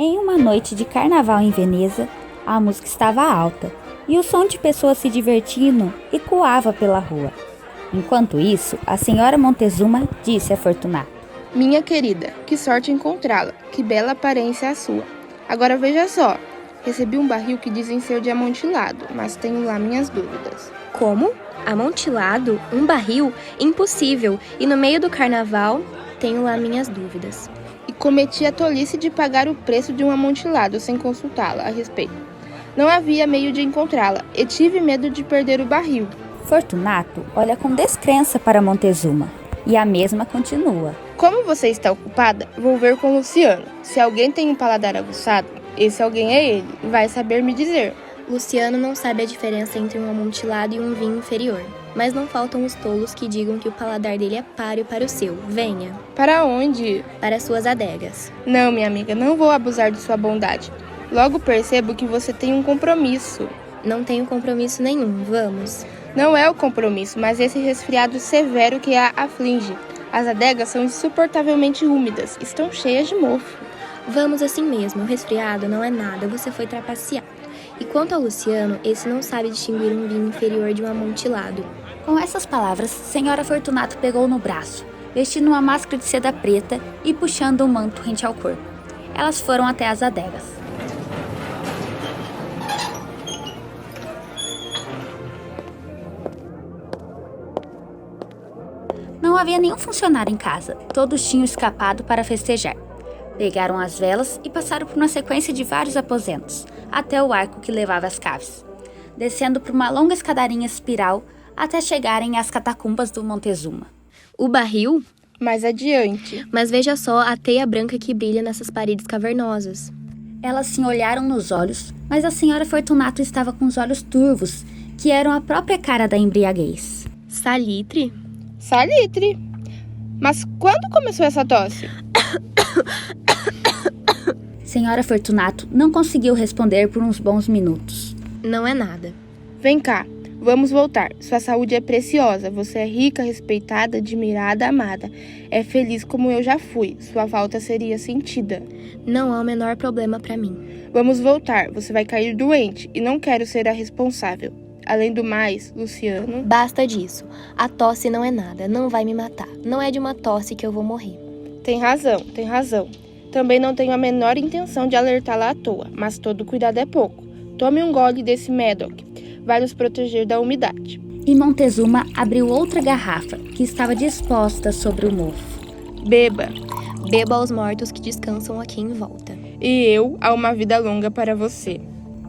Em uma noite de carnaval em Veneza, a música estava alta e o som de pessoas se divertindo ecoava pela rua. Enquanto isso, a senhora Montezuma disse a Fortunato: Minha querida, que sorte encontrá-la, que bela aparência a sua. Agora veja só, recebi um barril que dizem ser de amontilado, mas tenho lá minhas dúvidas. Como? Amontilado? Um barril? Impossível! E no meio do carnaval, tenho lá minhas dúvidas. E cometi a tolice de pagar o preço de um amontilado sem consultá-la a respeito. Não havia meio de encontrá-la e tive medo de perder o barril. Fortunato olha com descrença para Montezuma e a mesma continua: Como você está ocupada, vou ver com Luciano. Se alguém tem um paladar aguçado, esse alguém é ele, vai saber me dizer. Luciano não sabe a diferença entre um amontilado e um vinho inferior. Mas não faltam os tolos que digam que o paladar dele é páreo para o seu. Venha. Para onde? Para suas adegas. Não, minha amiga, não vou abusar de sua bondade. Logo percebo que você tem um compromisso. Não tenho compromisso nenhum, vamos. Não é o compromisso, mas esse resfriado severo que a aflige. As adegas são insuportavelmente úmidas, estão cheias de mofo. Vamos assim mesmo, o resfriado não é nada, você foi trapaceado. E quanto ao Luciano, esse não sabe distinguir um vinho inferior de um amontilado. Com essas palavras, senhora Fortunato pegou no braço, vestindo uma máscara de seda preta e puxando um manto rente ao corpo. Elas foram até as adegas. Não havia nenhum funcionário em casa, todos tinham escapado para festejar. Pegaram as velas e passaram por uma sequência de vários aposentos, até o arco que levava às caves, descendo por uma longa escadarinha espiral até chegarem às catacumbas do Montezuma. O barril? Mais adiante. Mas veja só a teia branca que brilha nessas paredes cavernosas. Elas se olharam nos olhos, mas a senhora Fortunato estava com os olhos turvos, que eram a própria cara da embriaguez. Salitre? Salitre. Mas quando começou essa tosse? Senhora Fortunato não conseguiu responder por uns bons minutos. Não é nada. Vem cá, vamos voltar. Sua saúde é preciosa. Você é rica, respeitada, admirada, amada. É feliz como eu já fui. Sua falta seria sentida. Não há o menor problema para mim. Vamos voltar. Você vai cair doente e não quero ser a responsável. Além do mais, Luciano... Basta disso. A tosse não é nada. Não vai me matar. Não é de uma tosse que eu vou morrer. Tem razão. Também não tenho a menor intenção de alertá-la à toa, mas todo cuidado é pouco. Tome um gole desse Medoc, vai nos proteger da umidade. E Montezuma abriu outra garrafa, que estava disposta sobre o mofo. Beba. Beba aos mortos que descansam aqui em volta. E eu a uma vida longa para você.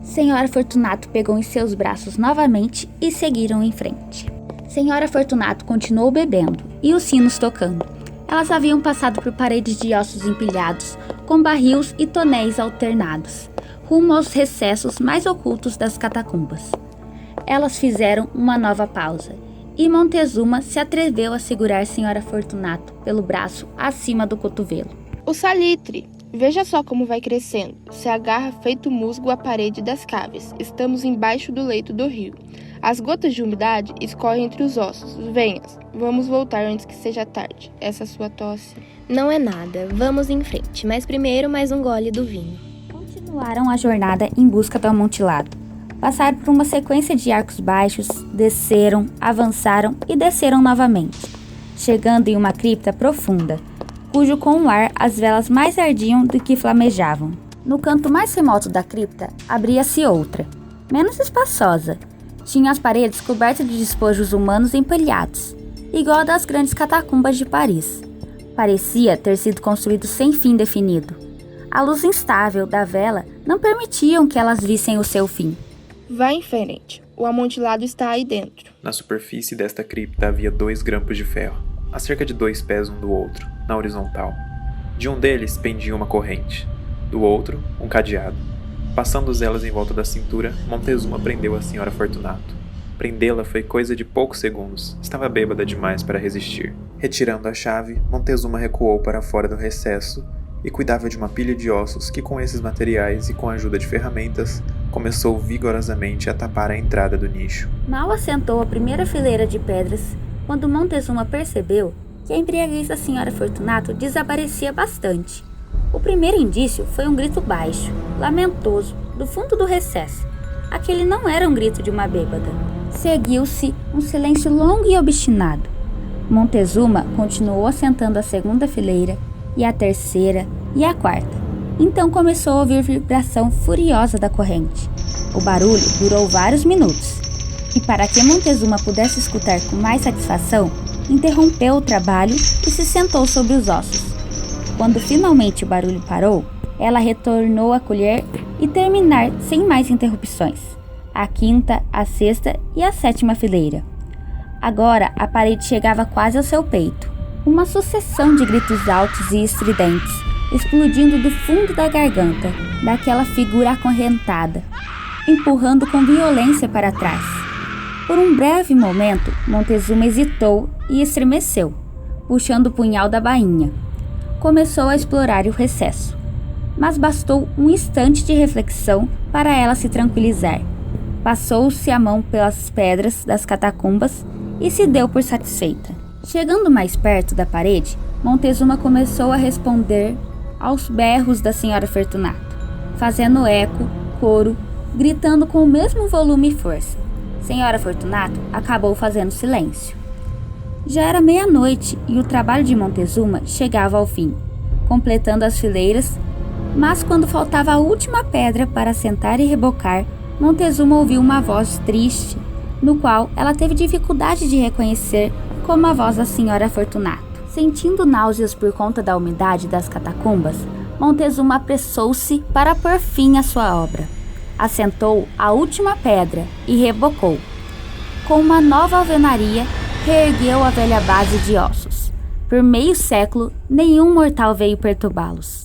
Senhora Fortunato pegou em seus braços novamente e seguiram em frente. Senhora Fortunato continuou bebendo e os sinos tocando. Elas haviam passado por paredes de ossos empilhados, com barris e tonéis alternados, rumo aos recessos mais ocultos das catacumbas. Elas fizeram uma nova pausa, e Montezuma se atreveu a segurar Senhora Fortunato pelo braço acima do cotovelo. O salitre! Veja só como vai crescendo. Se agarra feito musgo à parede das caves. Estamos embaixo do leito do rio. As gotas de umidade escorrem entre os ossos. Venha, vamos voltar antes que seja tarde. Essa sua tosse... Não é nada, vamos em frente. Mas primeiro mais um gole do vinho. Continuaram a jornada em busca do amontilado. Passaram por uma sequência de arcos baixos, desceram, avançaram e desceram novamente, chegando em uma cripta profunda, cujo com o ar as velas mais ardiam do que flamejavam. No canto mais remoto da cripta, abria-se outra, menos espaçosa. Tinha as paredes cobertas de despojos humanos empilhados, igual a das grandes catacumbas de Paris. Parecia ter sido construído sem fim definido. A luz instável da vela não permitiam que elas vissem o seu fim. Vá em frente, o amontilado está aí dentro. Na superfície desta cripta havia 2 grampos de ferro, a cerca de 2 pés um do outro, na horizontal. De um deles pendia uma corrente, do outro, um cadeado. Passando elas em volta da cintura, Montezuma prendeu a senhora Fortunato. Prendê-la foi coisa de poucos segundos, estava bêbada demais para resistir. Retirando a chave, Montezuma recuou para fora do recesso e cuidava de uma pilha de ossos que, com esses materiais e com a ajuda de ferramentas, começou vigorosamente a tapar a entrada do nicho. Mal assentou a primeira fileira de pedras, quando Montezuma percebeu que a embriaguez da senhora Fortunato desaparecia bastante. O primeiro indício foi um grito baixo, lamentoso, do fundo do recesso. Aquele não era um grito de uma bêbada. Seguiu-se um silêncio longo e obstinado. Montezuma continuou assentando a segunda fileira, e a terceira, e a quarta. Então começou a ouvir vibração furiosa da corrente. O barulho durou vários minutos, e para que Montezuma pudesse escutar com mais satisfação, interrompeu o trabalho e se sentou sobre os ossos. Quando finalmente o barulho parou, ela retornou a colher e terminar sem mais interrupções a quinta, a sexta e a sétima fileira. Agora a parede chegava quase ao seu peito. Uma sucessão de gritos altos e estridentes, explodindo do fundo da garganta daquela figura acorrentada, empurrando com violência para trás. Por um breve momento, Montezuma hesitou e estremeceu, puxando o punhal da bainha. Começou a explorar o recesso, mas bastou um instante de reflexão para ela se tranquilizar. Passou-se a mão pelas pedras das catacumbas e se deu por satisfeita. Chegando mais perto da parede, Montezuma começou a responder aos berros da Senhora Fortunato, fazendo eco, coro, gritando com o mesmo volume e força. Senhora Fortunato acabou fazendo silêncio. Já era meia-noite e o trabalho de Montezuma chegava ao fim, completando as fileiras, mas quando faltava a última pedra para sentar e rebocar, Montezuma ouviu uma voz triste, no qual ela teve dificuldade de reconhecer como a voz da Senhora Fortunato. Sentindo náuseas por conta da umidade das catacumbas, Montezuma apressou-se para pôr fim à sua obra. Assentou a última pedra e rebocou. Com uma nova alvenaria, reergueu a velha base de ossos. Por meio século, nenhum mortal veio perturbá-los.